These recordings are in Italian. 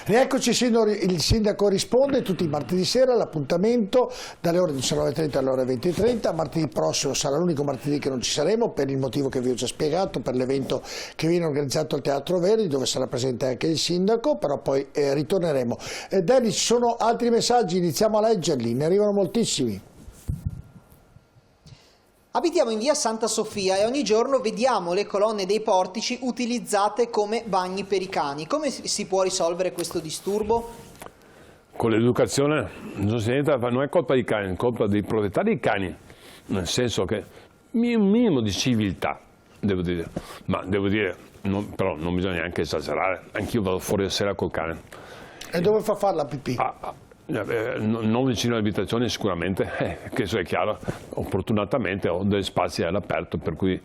Rieccoci, il sindaco risponde tutti i martedì sera, l'appuntamento dalle ore 19:30 alle ore 20:30. Martedì prossimo sarà l'unico martedì che non ci saremo per il motivo che vi ho già spiegato, per l'evento che viene organizzato al Teatro Verdi, dove sarà presente anche il sindaco, però poi ritorneremo. Dennis, ci sono altri messaggi, iniziamo a leggerli, ne arrivano moltissimi. Abitiamo in via Santa Sofia e ogni giorno vediamo le colonne dei portici utilizzate come bagni per i cani. Come si può risolvere questo disturbo? Con l'educazione non si entra, non è colpa dei cani, è colpa dei proprietari dei cani, nel senso che un minimo di civiltà, devo dire, ma devo dire, però non bisogna neanche esagerare, anch'io vado fuori la sera col cane. E dove fa fare la pipì? Non vicino alle abitazioni sicuramente, che eso è chiaro, opportunamente ho degli spazi all'aperto, per cui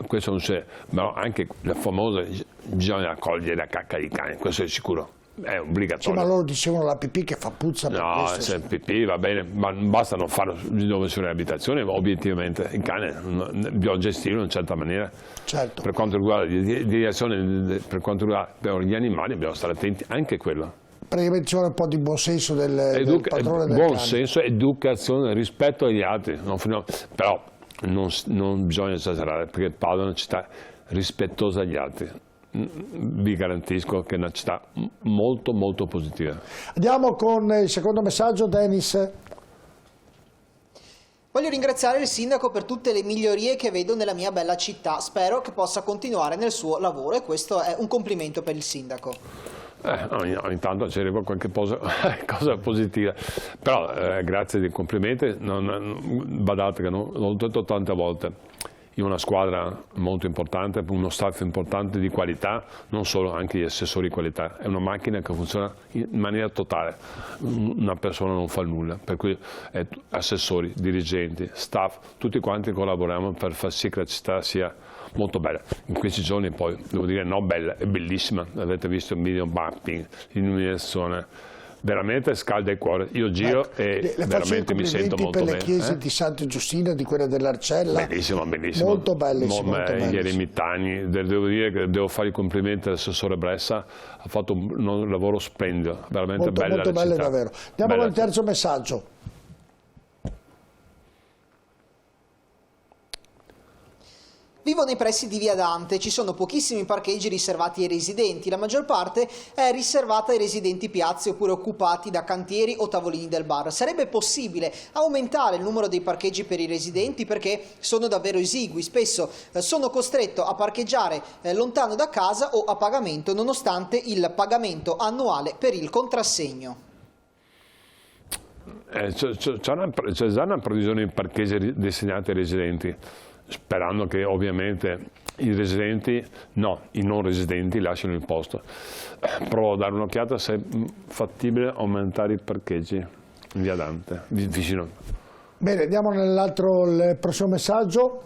questo non c'è, ma anche la famosa bisogna accogliere la cacca di cane, questo è sicuro, è obbligatorio. Sì, ma loro dicevano la pipì che fa puzza per no, questo. se pipì va bene, ma basta non farlo dove sono le abitazioni, obiettivamente il cane bisogna gestirlo in una certa maniera. Certo. Per quanto riguarda di reazione, per quanto riguarda gli animali dobbiamo stare attenti anche a quello. Praticamente ci vuole un po' di buonsenso del padrone del buon cane. senso, educazione, rispetto agli altri, però non bisogna esagerare, perché Padova è una città rispettosa agli altri. Vi garantisco che è una città molto molto positiva. Andiamo con il secondo messaggio, Dennis. Voglio ringraziare il sindaco per tutte le migliorie che vedo nella mia bella città. Spero che possa continuare nel suo lavoro e questo è un complimento per il sindaco. Ogni tanto ci arriva qualche cosa positiva, però grazie dei complimenti, badate che l'ho detto tante volte, io ho una squadra molto importante, uno staff importante di qualità, non solo, anche gli assessori di qualità, è una macchina che funziona in maniera totale, una persona non fa nulla, per cui assessori, dirigenti, staff, tutti quanti collaboriamo per far sì che la città sia molto bella. In questi giorni poi, devo dire, no bella, è bellissima, avete visto il video mapping, l'illuminazione, veramente scalda il cuore. Io giro e veramente mi sento molto bene. Per le chiese di Santa Giustina, di quella dell'Arcella. Bellissimo, bellissimo. Molto bellissimo. Gli eremitani, devo dire che devo fare i complimenti all'assessore Bressa, ha fatto un lavoro splendido, veramente bella molto la bello città. davvero. Andiamo al terzo messaggio. Vivo nei pressi di Via Dante, ci sono pochissimi parcheggi riservati ai residenti, la maggior parte è riservata ai residenti piazze oppure occupati da cantieri o tavolini del bar. Sarebbe possibile aumentare il numero dei parcheggi per i residenti perché sono davvero esigui, spesso sono costretto a parcheggiare lontano da casa o a pagamento nonostante il pagamento annuale per il contrassegno. C'è già una previsione di parcheggi destinati ai residenti, sperando che ovviamente i residenti, no, i non residenti lasciano il posto. Provo a dare un'occhiata se è fattibile aumentare i parcheggi in Via Dante, vicino. Bene, andiamo il prossimo messaggio.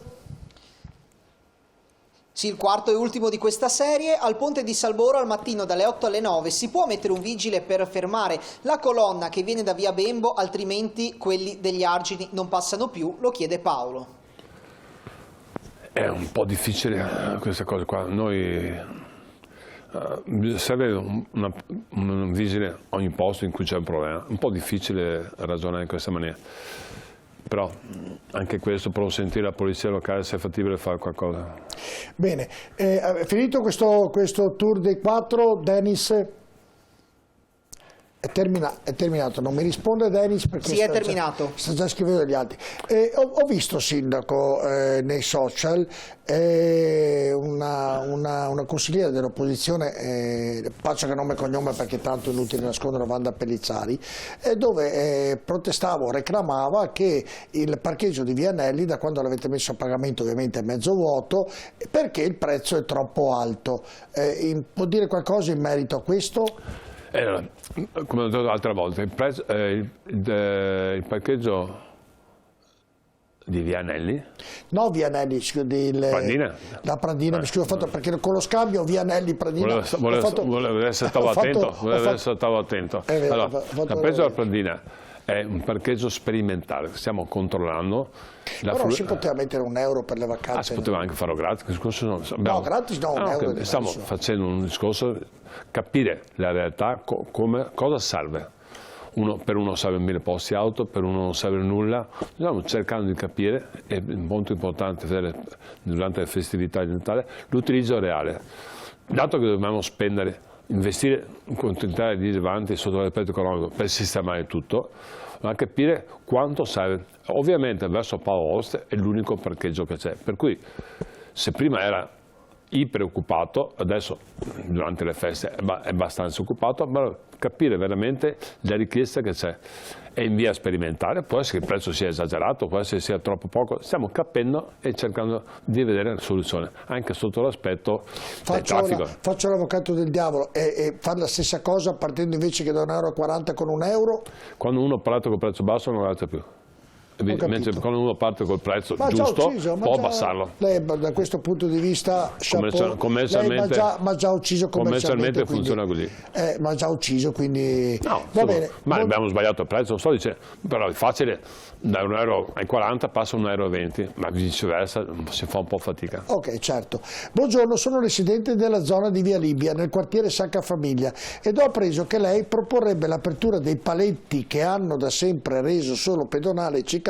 Sì, il quarto e ultimo di questa serie. Al ponte di Salboro al mattino dalle 8 alle 9 si può mettere un vigile per fermare la colonna che viene da Via Bembo, altrimenti quelli degli argini non passano più, lo chiede Paolo. È un po' difficile questa cosa qua, noi serve un vigile ogni posto in cui c'è un problema, un po' difficile ragionare in questa maniera, però anche questo provo a sentire la polizia locale se è fattibile fare qualcosa. Bene, finito questo tour dei quattro, Dennis? È terminato, non mi risponde Dennis perché sì, è terminato. Sta già scrivendo gli altri. Ho visto, sindaco, nei social una consigliera dell'opposizione, faccio che nome e cognome perché tanto è inutile nascondere, Wanda Pellizzari, dove protestava, reclamava che il parcheggio di Vianelli, da quando l'avete messo a pagamento ovviamente è mezzo vuoto, perché il prezzo è troppo alto. Può dire qualcosa in merito a questo? Come ho detto l'altra volta, il parcheggio di Vianelli? No, Vianelli, Prandina? La Prandina, mi scuso, perché con lo scambio Vianelli, Prandina... Volevo essere stato attento. Allora, il prezzo della Prandina è un parcheggio sperimentale, stiamo controllando. Però non si poteva mettere €1 per le vacanze. Si poteva anche farlo gratis. No, gratis no, €1 stiamo facendo un discorso, capire la realtà, cosa serve. Per uno serve 1000 posti auto, per uno non serve nulla. Stiamo cercando di capire, è molto importante vedere durante le festività di Natale, l'utilizzo reale. Dato che dobbiamo investire in quantità rilevanti sotto l'aspetto economico per sistemare tutto, ma capire quanto serve. Ovviamente verso Paolo Aosta è l'unico parcheggio che c'è, per cui se prima era preoccupato, adesso durante le feste è abbastanza occupato, ma capire veramente la richiesta che c'è. È in via sperimentale, può essere che il prezzo sia esagerato, può essere che sia troppo poco, stiamo capendo e cercando di vedere la soluzione, anche sotto l'aspetto del traffico. Faccio l'avvocato del diavolo e fare la stessa cosa partendo invece che da €1,40 con €1? Quando uno parte col prezzo basso non alza più. Mentre quando uno parte col prezzo giusto può abbassarlo. Lei da questo punto di vista commercialmente ma già ucciso commercialmente funziona così. Ma già ucciso, quindi no, va bene. Ma abbiamo sbagliato il prezzo, non sto dicendo, però è facile, da €1,40 passa €1,20, ma viceversa si fa un po' fatica. Ok, certo. Buongiorno, sono residente della zona di Via Libia, nel quartiere Sacra Famiglia, ed ho appreso che lei proporrebbe l'apertura dei paletti che hanno da sempre reso solo pedonale e ciclabile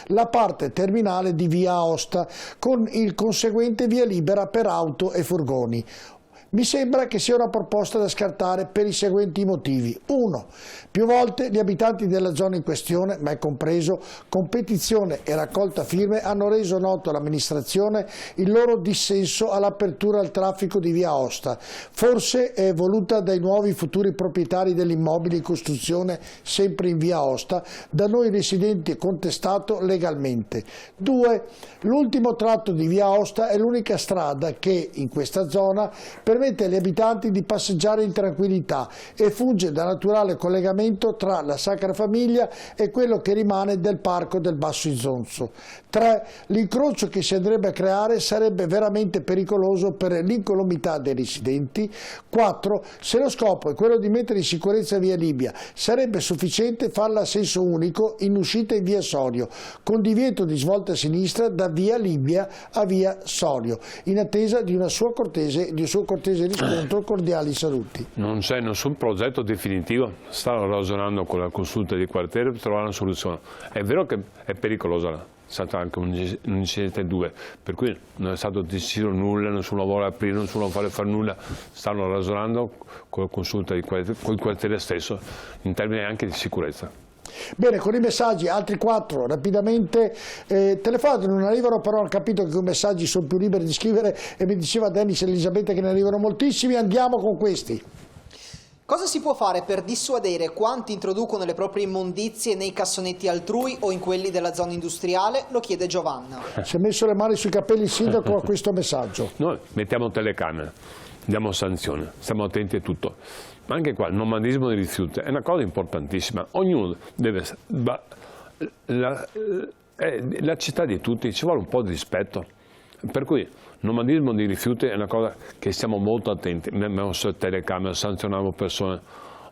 la parte terminale di Via Aosta, con il conseguente via libera per auto e furgoni. Mi sembra che sia una proposta da scartare per i seguenti motivi. 1. Più volte gli abitanti della zona in questione, me compreso, con petizione e raccolta firme, hanno reso noto all'amministrazione il loro dissenso all'apertura al traffico di Via Aosta, forse è voluta dai nuovi futuri proprietari dell'immobile in costruzione sempre in Via Aosta, da noi residenti contestato legalmente. 2. L'ultimo tratto di Via Aosta è l'unica strada che, in questa zona, permette agli abitanti di passeggiare in tranquillità e funge da naturale collegamento tra la Sacra Famiglia e quello che rimane del parco del Basso Isonzo. 3. L'incrocio che si andrebbe a creare sarebbe veramente pericoloso per l'incolumità dei residenti. 4. Se lo scopo è quello di mettere in sicurezza Via Libia, sarebbe sufficiente farla a senso unico in uscita in Via Sorio, con divieto di svolta a sinistra da Via Libia a Via Sorio, in attesa di un suo cortese riscontro. Cordiali saluti. Non c'è nessun progetto definitivo, stanno ragionando con la consulta di quartiere per trovare una soluzione. È vero che è pericolosa, è stato anche un incidente 2, per cui non è stato deciso nulla, nessuno vuole aprire, nessuno vuole fare nulla, stanno ragionando con la consulta di quartiere, con il quartiere stesso, in termini anche di sicurezza. Bene, con i messaggi, altri 4, rapidamente telefonate, non arrivano, però ho capito che i messaggi sono più liberi di scrivere e mi diceva Dennis e Elisabetta che ne arrivano moltissimi, andiamo con questi. Cosa si può fare per dissuadere quanti introducono le proprie immondizie nei cassonetti altrui o in quelli della zona industriale? Lo chiede Giovanna. Si è messo le mani sui capelli il sindaco a questo messaggio. Noi mettiamo telecamere, diamo sanzioni, stiamo attenti a tutto. Ma anche qua il nomadismo dei rifiuti è una cosa importantissima, ognuno deve... La città di tutti ci vuole un po' di rispetto, per cui il nomadismo dei rifiuti è una cosa che stiamo molto attenti, abbiamo sulle telecamere, sanzioniamo persone,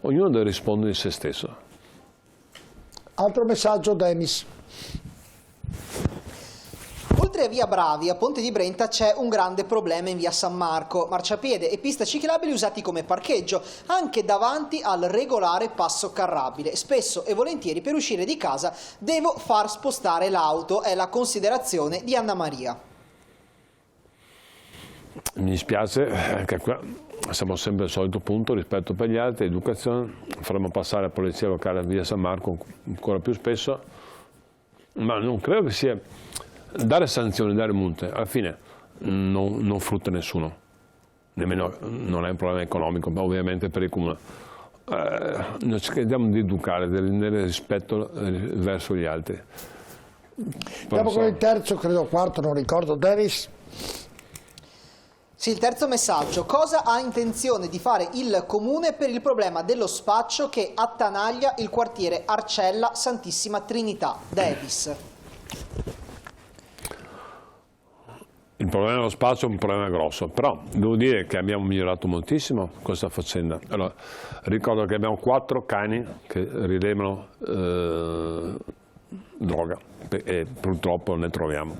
ognuno deve rispondere di se stesso. Altro messaggio, Dennis. Oltre a Via Bravi, a Ponte di Brenta c'è un grande problema in Via San Marco, marciapiede e pista ciclabili usati come parcheggio, anche davanti al regolare passo carrabile. Spesso e volentieri per uscire di casa devo far spostare l'auto, è la considerazione di Anna Maria. Mi dispiace, anche qua siamo sempre al solito punto, rispetto per gli altri, educazione, faremo passare la polizia locale a Via San Marco ancora più spesso, ma non credo che sia... Dare sanzioni, dare multe, alla fine non frutta nessuno, nemmeno non è un problema economico, ma ovviamente per il comune. Noi cerchiamo di educare, di rendere rispetto verso gli altri. Andiamo con il terzo, credo quarto, non ricordo, Dennis. Sì, il terzo messaggio. Cosa ha intenzione di fare il comune per il problema dello spaccio che attanaglia il quartiere Arcella Santissima Trinità? Davis. Il problema dello spazio è un problema grosso, però devo dire che abbiamo migliorato moltissimo questa faccenda. Allora, ricordo che abbiamo 4 cani che rilevano droga e purtroppo ne troviamo.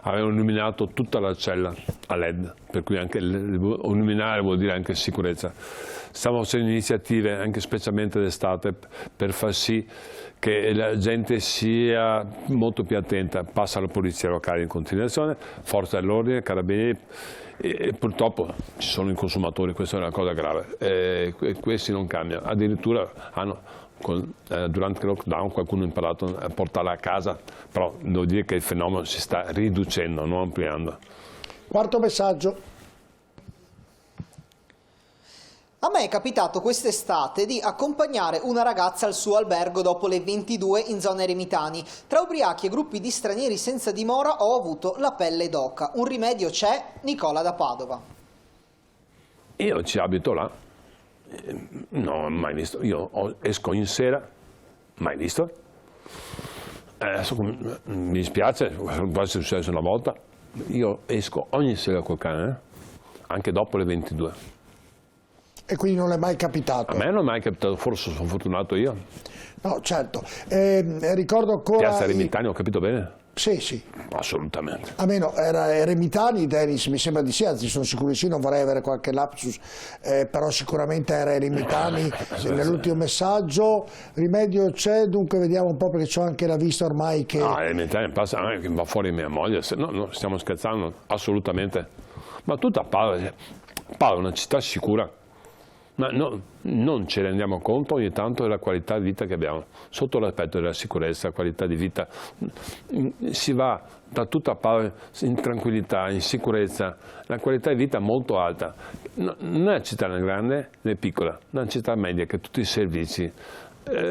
Avevano illuminato tutta la cella a LED, per cui anche illuminare vuol dire anche sicurezza. Stiamo facendo iniziative, anche specialmente d'estate, per far sì che la gente sia molto più attenta. Passa la polizia locale in continuazione, forza dell'ordine, carabinieri, e purtroppo ci sono i consumatori, questa è una cosa grave, e questi non cambiano. Addirittura durante il lockdown qualcuno ha imparato a portarla a casa, però devo dire che il fenomeno si sta riducendo, non ampliando. Quarto messaggio. A me è capitato quest'estate di accompagnare una ragazza al suo albergo dopo le 22 in zona Eremitani. Tra ubriachi e gruppi di stranieri senza dimora ho avuto la pelle d'oca. Un rimedio c'è? Nicola da Padova. Io ci abito là, non ho mai visto. Io esco in sera, mai visto. Adesso, mi dispiace, può essere successo una volta. Io esco ogni sera col cane, anche dopo le 22. E quindi non è mai capitato? A me non è mai capitato, forse sono fortunato io. No, certo. Ricordo ancora... Piazza Eremitani, ho capito bene? Sì, sì. Assolutamente. A me no, era Eremitani, Denis, mi sembra di sì, anzi sono sicuro di sì, non vorrei avere qualche lapsus, però sicuramente era Eremitani. Nell'ultimo messaggio, rimedio c'è, dunque vediamo un po' perché c'ho anche la vista ormai che... No, Eremitani passa, va fuori mia moglie, no, stiamo scherzando, assolutamente. Ma tutta Padova è una città sicura. Ma non ci rendiamo conto ogni tanto della qualità di vita che abbiamo, sotto l'aspetto della sicurezza, qualità di vita. Si va da tutta Padova in tranquillità, in sicurezza, la qualità di vita è molto alta. Non è una città né grande né piccola, è una città media che tutti i servizi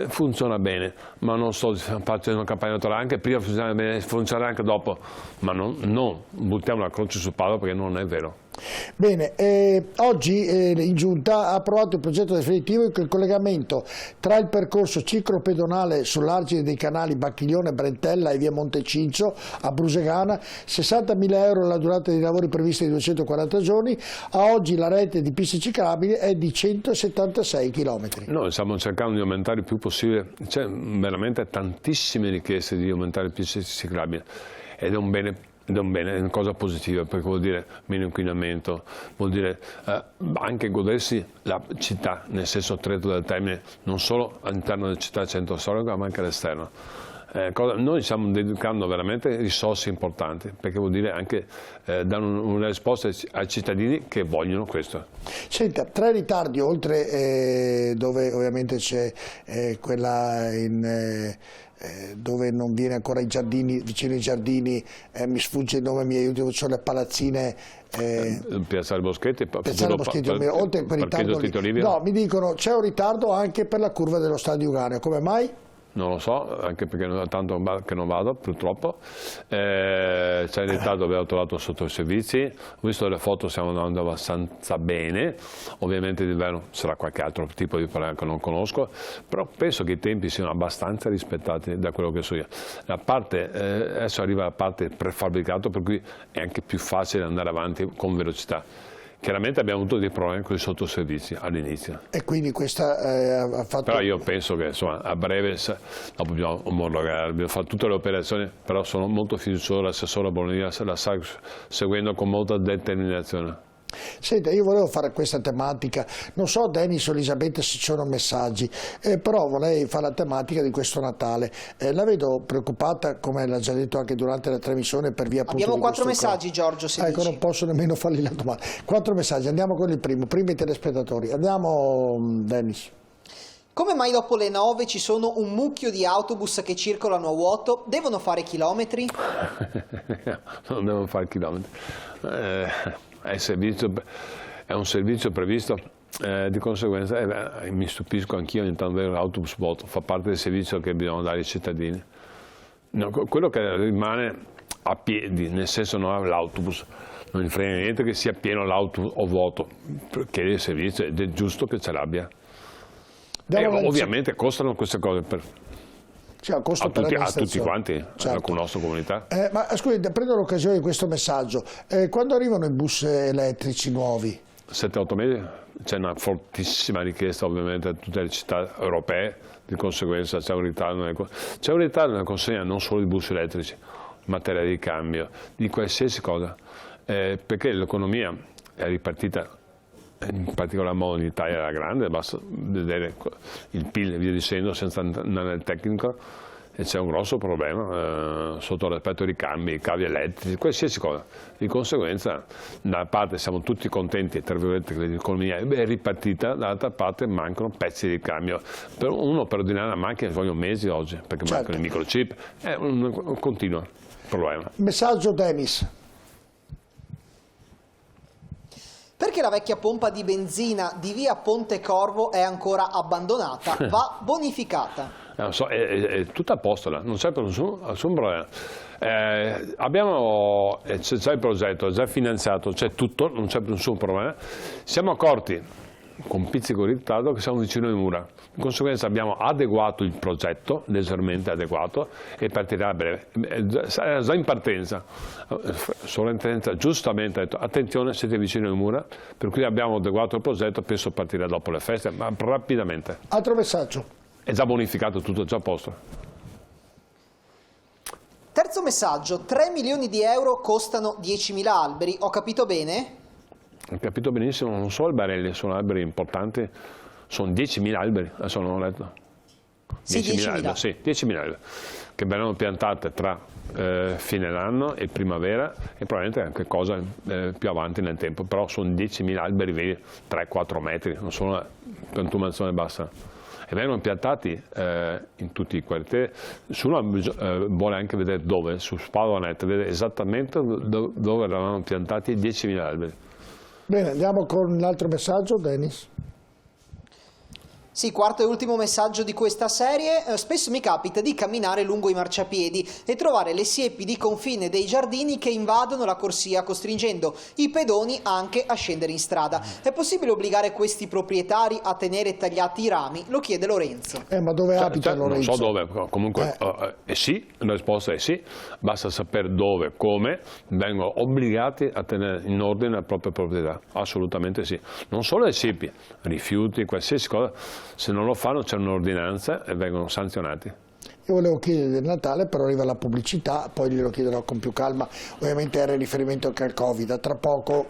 funziona bene, ma non sto facendo una campagna elettorale, anche prima funzionava bene, funzionerà anche dopo, ma non buttiamo la croce su Padova perché non è vero. Bene, oggi in Giunta ha approvato il progetto definitivo che il collegamento tra il percorso ciclopedonale sull'argine dei canali Bacchiglione, Brentella e via Montecincio a Brusegana, 60.000 euro la durata dei lavori previsti di 240 giorni, a oggi la rete di piste ciclabili è di 176 km. Noi stiamo cercando di aumentare il più possibile, c'è veramente tantissime richieste di aumentare le piste ciclabili ed è un bene. È una cosa positiva perché vuol dire meno inquinamento, vuol dire anche godersi la città nel senso stretto del termine, non solo all'interno della città centro storico ma anche all'esterno. Noi stiamo dedicando veramente risorse importanti perché vuol dire anche dare una risposta ai cittadini che vogliono questo. Senta, 3 ritardi oltre dove ovviamente c'è quella dove non viene ancora i giardini, vicino ai giardini, mi sfugge il nome, mi aiuto, sono le palazzine. Piazzale Boschetti, oltre quel ritardo lì. No, mi dicono c'è un ritardo anche per la curva dello stadio Uganeo, come mai? Non lo so, anche perché tanto che non vado, purtroppo. C'è il ritardo, abbiamo trovato sotto i servizi, ho visto le foto, stiamo andando abbastanza bene, ovviamente d'inverno sarà qualche altro tipo di problema che non conosco, però penso che i tempi siano abbastanza rispettati da quello che so io. Adesso arriva la parte prefabbricato, per cui è anche più facile andare avanti con velocità. Chiaramente abbiamo avuto dei problemi con i sottoservizi all'inizio. E quindi questa ha fatto... Però io penso che insomma, a breve dopo dobbiamo omologare, dobbiamo fare tutte le operazioni, però sono molto fiducioso, l'assessore Bologna la sta seguendo con molta determinazione. Senta, io volevo fare questa tematica, non so Denis o Elisabetta se ci sono messaggi, però vorrei fare la tematica di questo Natale. La vedo preoccupata, come l'ha già detto anche durante la trasmissione, per via appunto Abbiamo 4 messaggi, Giorgio, se ecco, dici. non posso nemmeno fargli la domanda. 4 messaggi, andiamo con il primo i telespettatori. Andiamo Denis. Come mai dopo le 9 ci sono un mucchio di autobus che circolano a vuoto? Devono fare chilometri? Non devono fare chilometri. È un servizio previsto, di conseguenza mi stupisco anch'io ogni tanto vedere l'autobus vuoto, fa parte del servizio che bisogna dare ai cittadini. No, quello che rimane a piedi, nel senso non ha l'autobus, non gli frega niente che sia pieno l'autobus o vuoto, perché il servizio ed è giusto che ce l'abbia. Ovviamente costano queste cose. Cioè, a costo per a tutti quanti, certo. Con la nostra comunità. Ma scusi, prendo l'occasione di questo messaggio. Quando arrivano i bus elettrici nuovi? 7-8 mesi, c'è una fortissima richiesta ovviamente da tutte le città europee, di conseguenza c'è un ritardo nella consegna non solo di bus elettrici, materia di cambio, di qualsiasi cosa, perché l'economia è ripartita in particolar modo in Italia era grande, basta vedere il PIL e via dicendo senza andare nel tecnico, e c'è un grosso problema sotto l'aspetto dei cambi, i cavi elettrici, qualsiasi cosa. Di conseguenza da una parte siamo tutti contenti, tra virgolette, che l'economia è ripartita, dall'altra parte mancano pezzi di cambio. Per ordinare una macchina ci vogliono mesi oggi, perché mancano i microchip, è un continuo problema. Messaggio Denis. Perché la vecchia pompa di benzina di via Ponte Corvo è ancora abbandonata? Va bonificata. Non so, è tutto a posto là, non c'è nessun problema. C'è già il progetto, è già finanziato, c'è tutto, non c'è nessun problema. Siamo accorti con pizzico di ritardo che siamo vicino alle mura. Di conseguenza abbiamo adeguato il progetto, leggermente adeguato, e partirà a breve. È già in partenza. Sovrintendenza giustamente ha detto attenzione, siete vicino alle mura, per cui abbiamo adeguato il progetto, penso partirà dopo le feste, ma rapidamente. Altro messaggio. È già bonificato tutto, è già a posto. Terzo messaggio, 3 milioni di euro costano 10.000 alberi, ho capito bene? Ho capito benissimo, non solo alberelli, sono alberi importanti, sono 10.000 alberi, adesso non ho letto. Sì, 10.000 alberi, sì, 10.000 alberi, che verranno piantate tra fine dell'anno e primavera, e probabilmente anche cosa più avanti nel tempo, però sono 10.000 alberi veri, 3-4 metri, non sono una piantumazione bassa. E vengono piantati in tutti i quartieri. Se uno vuole anche vedere dove, su Spadonetta, vede esattamente dove erano piantati 10.000 alberi. Bene, andiamo con l'altro messaggio, Denis. Sì, quarto e ultimo messaggio di questa serie. Spesso mi capita di camminare lungo i marciapiedi e trovare le siepi di confine dei giardini che invadono la corsia, costringendo i pedoni anche a scendere in strada. È possibile obbligare questi proprietari a tenere tagliati i rami? Lo chiede Lorenzo. Ma dove abita Lorenzo? Non so dove, comunque sì, la risposta è sì, basta sapere dove, come, vengono obbligati a tenere in ordine la propria proprietà, assolutamente sì. Non solo le siepi, rifiuti, qualsiasi cosa. Se non lo fanno c'è un'ordinanza e vengono sanzionati. Io volevo chiedere del Natale, però arriva la pubblicità, poi glielo chiederò con più calma. Ovviamente era in riferimento anche al Covid. A tra poco.